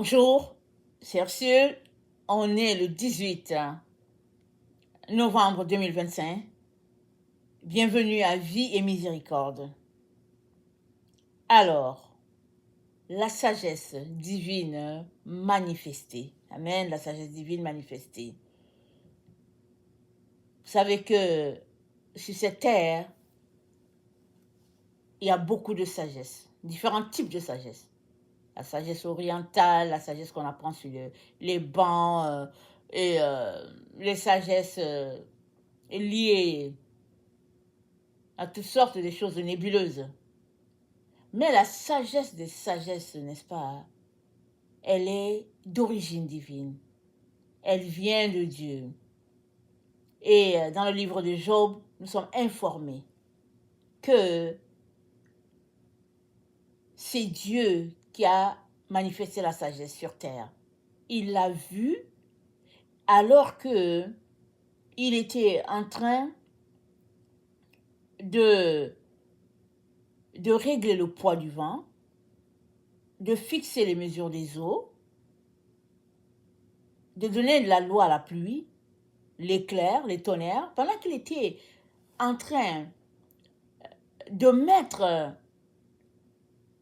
Bonjour, c'est Ursule. On est le 18 novembre 2025. Bienvenue à Vie et Miséricorde. Alors, la sagesse divine manifestée. Amen, la sagesse divine manifestée. Vous savez que sur cette terre, il y a beaucoup de sagesse, différents types de sagesse. La sagesse orientale, la sagesse qu'on apprend sur les bancs, et les sagesses liées à toutes sortes de choses nébuleuses. Mais la sagesse des sagesses, n'est-ce pas, elle est d'origine divine. Elle vient de Dieu. Et dans le livre de Job, nous sommes informés que c'est Dieu qui a manifesté la sagesse sur terre. Il l'a vu alors que il était en train de régler le poids du vent, de fixer les mesures des eaux, de donner de la loi à la pluie, l'éclair, les tonnerres, pendant qu'il était en train de mettre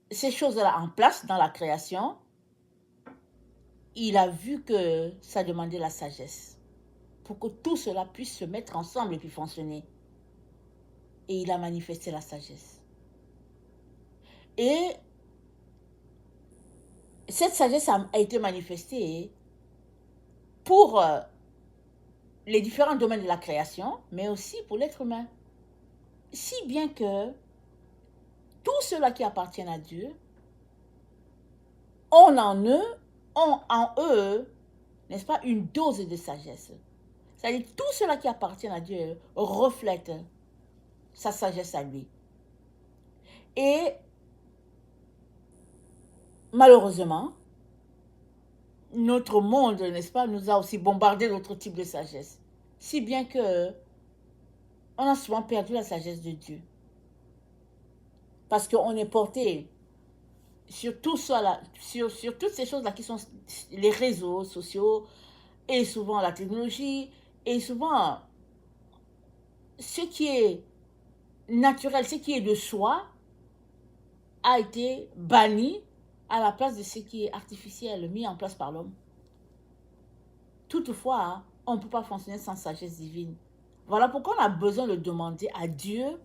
ces choses-là en place dans la création, il a vu que ça demandait la sagesse pour que tout cela puisse se mettre ensemble et puis fonctionner. Et il a manifesté la sagesse. Et cette sagesse a été manifestée pour les différents domaines de la création, mais aussi pour l'être humain. Si bien que tous ceux-là qui appartiennent à Dieu ont en eux, n'est-ce pas, une dose de sagesse. C'est-à-dire que tous ceux-là qui appartiennent à Dieu reflètent sa sagesse à lui. Et malheureusement, notre monde, n'est-ce pas, nous a aussi bombardé d'autres types de sagesse. Si bien que on a souvent perdu la sagesse de Dieu. Parce qu'on est porté sur tout ça, sur toutes ces choses-là qui sont les réseaux sociaux, et souvent la technologie, et souvent ce qui est naturel, ce qui est de soi, a été banni à la place de ce qui est artificiel, mis en place par l'homme. Toutefois, on ne peut pas fonctionner sans sagesse divine. Voilà pourquoi on a besoin de demander à Dieu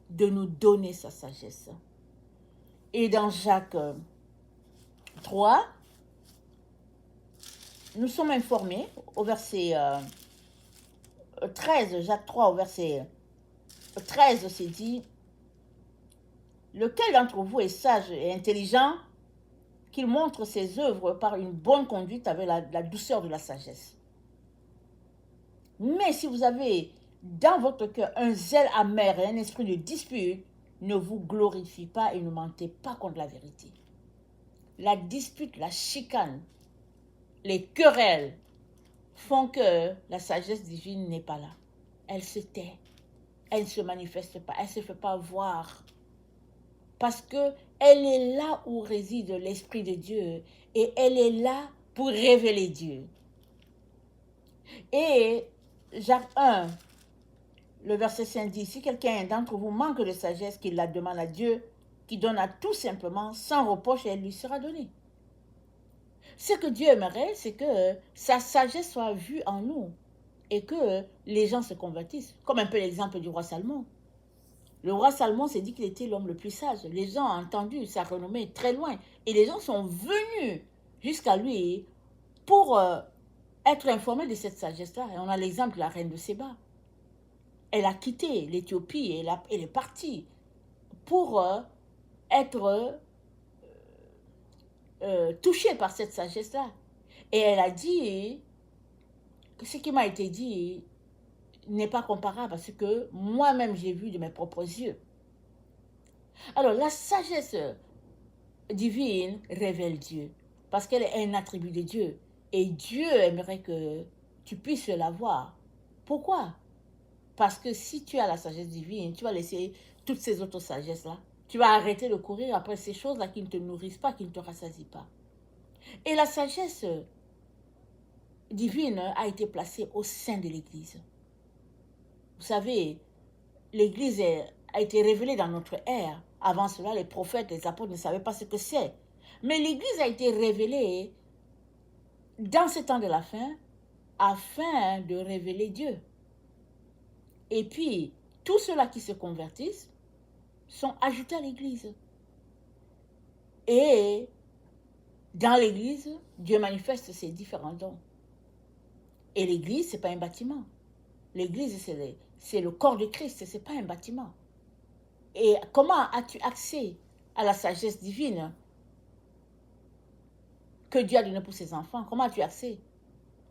de nous donner sa sagesse. Et dans Jacques 3, nous sommes informés au verset 13, Jacques 3 au verset 13, c'est dit: lequel d'entre vous est sage et intelligent, qu'il montre ses œuvres par une bonne conduite avec la douceur de la sagesse. Mais si vous avez dans votre cœur un zèle amer et un esprit de dispute, ne vous glorifiez pas et ne mentez pas contre la vérité. La dispute, la chicane, les querelles font que la sagesse divine n'est pas là. Elle se tait, elle ne se manifeste pas, elle ne se fait pas voir. Parce qu'elle est là où réside l'Esprit de Dieu et elle est là pour révéler Dieu. Et Jacques 1, le verset 5 dit: si quelqu'un d'entre vous manque de sagesse, qu'il la demande à Dieu, qui donne à tout simplement, sans reproche, et elle lui sera donnée. Ce que Dieu aimerait, c'est que sa sagesse soit vue en nous et que les gens se convertissent. Comme un peu l'exemple du roi Salomon. Le roi Salomon s'est dit qu'il était l'homme le plus sage. Les gens ont entendu sa renommée très loin. Et les gens sont venus jusqu'à lui pour être informés de cette sagesse-là. Et on a l'exemple de la reine de Séba. Elle a quitté l'Éthiopie et elle est partie pour être touchée par cette sagesse-là. Et elle a dit que ce qui m'a été dit n'est pas comparable à ce que moi-même j'ai vu de mes propres yeux. Alors, la sagesse divine révèle Dieu, parce qu'elle est un attribut de Dieu. Et Dieu aimerait que tu puisses la voir. Pourquoi? Parce que si tu as la sagesse divine, tu vas laisser toutes ces autres sagesses-là. Tu vas arrêter de courir après ces choses-là qui ne te nourrissent pas, qui ne te rassasient pas. Et la sagesse divine a été placée au sein de l'Église. Vous savez, l'Église a été révélée dans notre ère. Avant cela, les prophètes, les apôtres ne savaient pas ce que c'est. Mais l'Église a été révélée dans ce temps de la fin afin de révéler Dieu. Et puis, tous ceux-là qui se convertissent sont ajoutés à l'Église. Et dans l'Église, Dieu manifeste ses différents dons. Et l'Église, ce n'est pas un bâtiment. L'Église, c'est le corps de Christ, ce n'est pas un bâtiment. Et comment as-tu accès à la sagesse divine que Dieu a donnée pour ses enfants? Comment as-tu accès?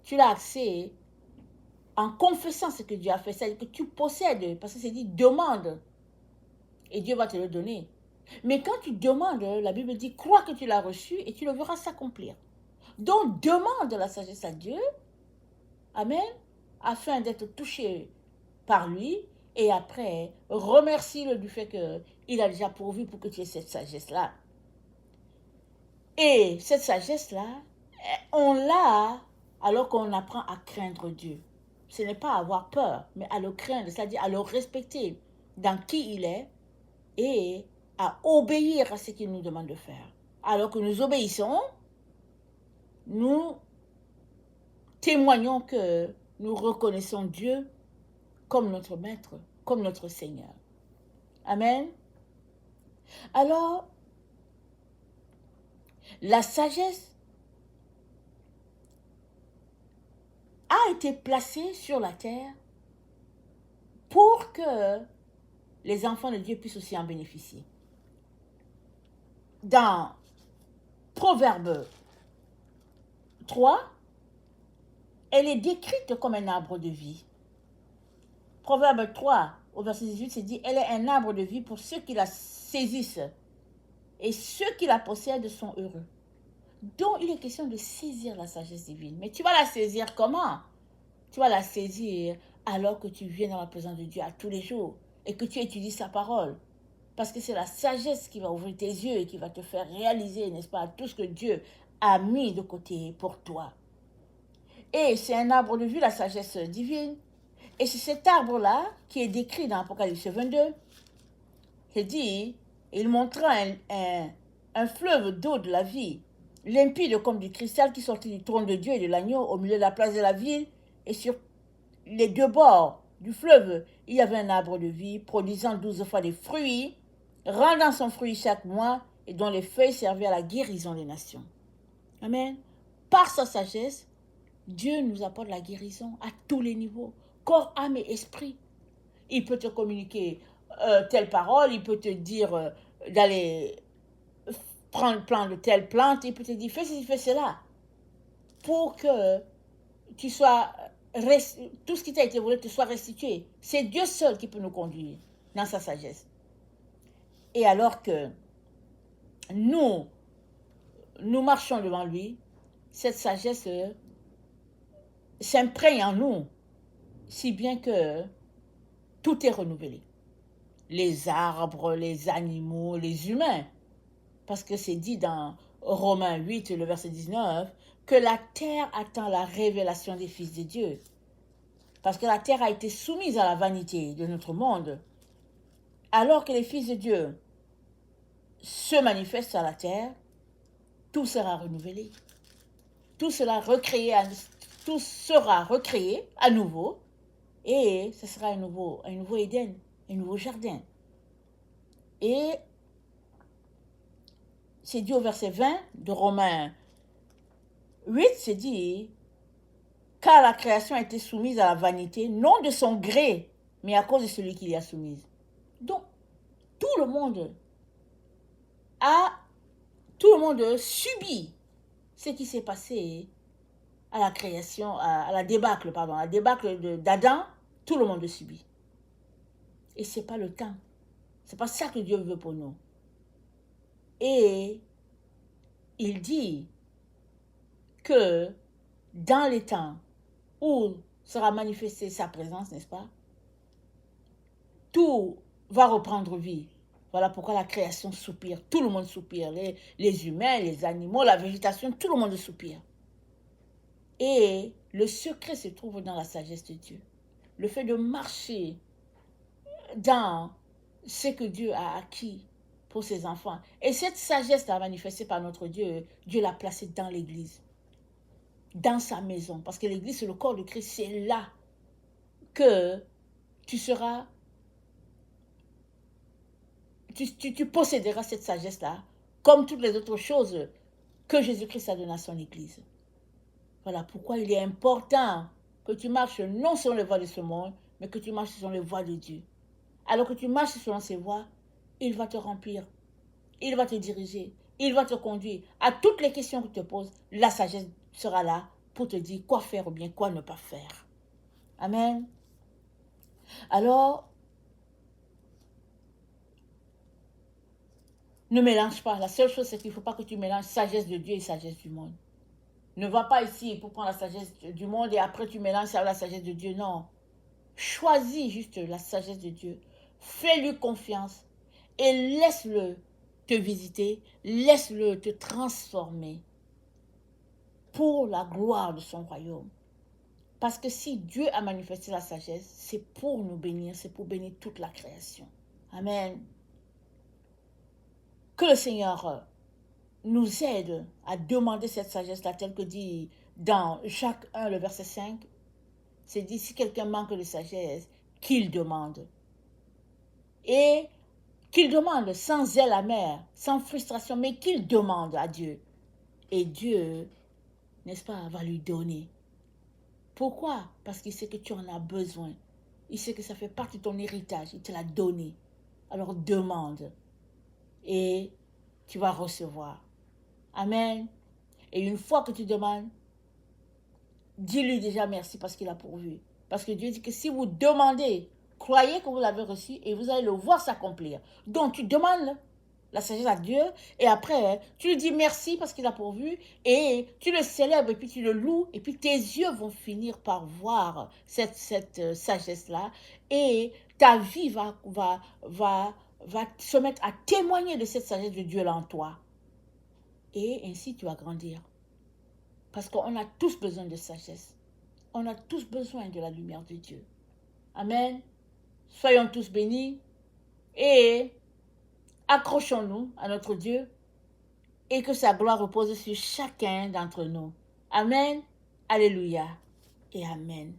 Tu l'as accès en confessant ce que Dieu a fait, c'est-à-dire que tu possèdes, parce que c'est dit demande, et Dieu va te le donner. Mais quand tu demandes, la Bible dit, crois que tu l'as reçu et tu le verras s'accomplir. Donc demande la sagesse à Dieu, amen, afin d'être touché par lui, et après, remercie-le du fait qu'il a déjà pourvu pour que tu aies cette sagesse-là. Et cette sagesse-là, on l'a alors qu'on apprend à craindre Dieu. Ce n'est pas avoir peur, mais à le craindre, c'est-à-dire à le respecter dans qui il est et à obéir à ce qu'il nous demande de faire. Alors que nous obéissons, nous témoignons que nous reconnaissons Dieu comme notre Maître, comme notre Seigneur. Amen. Alors, la sagesse a été placée sur la terre pour que les enfants de Dieu puissent aussi en bénéficier. Dans Proverbe 3, elle est décrite comme un arbre de vie. Proverbe 3, au verset 18, c'est dit, elle est un arbre de vie pour ceux qui la saisissent, et ceux qui la possèdent sont heureux. Donc, il est question de saisir la sagesse divine. Mais tu vas la saisir comment? Tu vas la saisir alors que tu viens dans la présence de Dieu à tous les jours et que tu étudies sa parole. Parce que c'est la sagesse qui va ouvrir tes yeux et qui va te faire réaliser, n'est-ce pas, tout ce que Dieu a mis de côté pour toi. Et c'est un arbre de vie, la sagesse divine. Et c'est cet arbre-là qui est décrit dans Apocalypse 22. Il dit, il montra un fleuve d'eau de la vie, limpide comme du cristal qui sortit du trône de Dieu et de l'agneau au milieu de la place de la ville. Et sur les deux bords du fleuve, il y avait un arbre de vie produisant 12 fois des fruits, rendant son fruit chaque mois et dont les feuilles servaient à la guérison des nations. Amen. Par sa sagesse, Dieu nous apporte la guérison à tous les niveaux, corps, âme et esprit. Il peut te communiquer telle parole, il peut te dire d'aller prendre telle plante, il peut te dire fais ceci, fais cela, pour que tu sois, tout ce qui t'a été volé te soit restitué. C'est Dieu seul qui peut nous conduire dans sa sagesse. Et alors que nous marchons devant lui, cette sagesse s'imprègne en nous, si bien que tout est renouvelé. Les arbres, les animaux, les humains. Parce que c'est dit dans Romains 8, le verset 19, que la terre attend la révélation des fils de Dieu. Parce que la terre a été soumise à la vanité de notre monde. Alors que les fils de Dieu se manifestent à la terre, tout sera renouvelé. Tout sera recréé à nouveau. Et ce sera un nouveau Éden, un nouveau jardin. Et c'est dit au verset 20 de Romains 8, c'est dit, car la création a été soumise à la vanité, non de son gré, mais à cause de celui qui l'y a soumise. Donc, tout le monde subit ce qui s'est passé à la création, à la débâcle d'Adam, tout le monde subit. Et ce n'est pas le temps. Ce n'est pas ça que Dieu veut pour nous. Et il dit que dans les temps où sera manifestée sa présence, n'est-ce pas, tout va reprendre vie. Voilà pourquoi la création soupire. Tout le monde soupire. Les humains, les animaux, la végétation, tout le monde soupire. Et le secret se trouve dans la sagesse de Dieu. Le fait de marcher dans ce que Dieu a acquis pour ses enfants. Et cette sagesse-là manifestée par notre Dieu, Dieu l'a placée dans l'Église, dans sa maison. Parce que l'Église, c'est le corps de Christ. C'est là que tu seras, tu posséderas cette sagesse-là, comme toutes les autres choses que Jésus-Christ a données à son Église. Voilà pourquoi il est important que tu marches non selon les voies de ce monde, mais que tu marches selon les voies de Dieu. Alors que tu marches selon ses voies, il va te remplir, il va te diriger, il va te conduire. À toutes les questions que tu te poses, la sagesse sera là pour te dire quoi faire ou bien quoi ne pas faire. Amen. Alors, ne mélange pas. La seule chose, c'est qu'il ne faut pas que tu mélanges sagesse de Dieu et sagesse du monde. Ne va pas ici pour prendre la sagesse du monde et après tu mélanges ça avec la sagesse de Dieu. Non. Choisis juste la sagesse de Dieu. Fais-lui confiance et laisse-le te visiter. Laisse-le te transformer pour la gloire de son royaume. Parce que si Dieu a manifesté la sagesse, c'est pour nous bénir, c'est pour bénir toute la création. Amen. Que le Seigneur nous aide à demander cette sagesse-là, telle que dit dans Jacques 1, le verset 5. C'est dit, si quelqu'un manque de sagesse, qu'il demande. Et qu'il demande sans zèle amer, sans frustration, mais qu'il demande à Dieu. Et Dieu, n'est-ce pas, va lui donner. Pourquoi? Parce qu'il sait que tu en as besoin. Il sait que ça fait partie de ton héritage. Il te l'a donné. Alors demande. Et tu vas recevoir. Amen. Et une fois que tu demandes, dis-lui déjà merci parce qu'il a pourvu. Parce que Dieu dit que si vous demandez, croyez que vous l'avez reçu et vous allez le voir s'accomplir. Donc tu demandes la sagesse à Dieu et après tu lui dis merci parce qu'il a pourvu et tu le célèbres et puis tu le loues et puis tes yeux vont finir par voir cette sagesse-là et ta vie va se mettre à témoigner de cette sagesse de Dieu là en toi. Et ainsi tu vas grandir. Parce qu'on a tous besoin de sagesse. On a tous besoin de la lumière de Dieu. Amen. Soyons tous bénis et accrochons-nous à notre Dieu et que sa gloire repose sur chacun d'entre nous. Amen. Alléluia et Amen.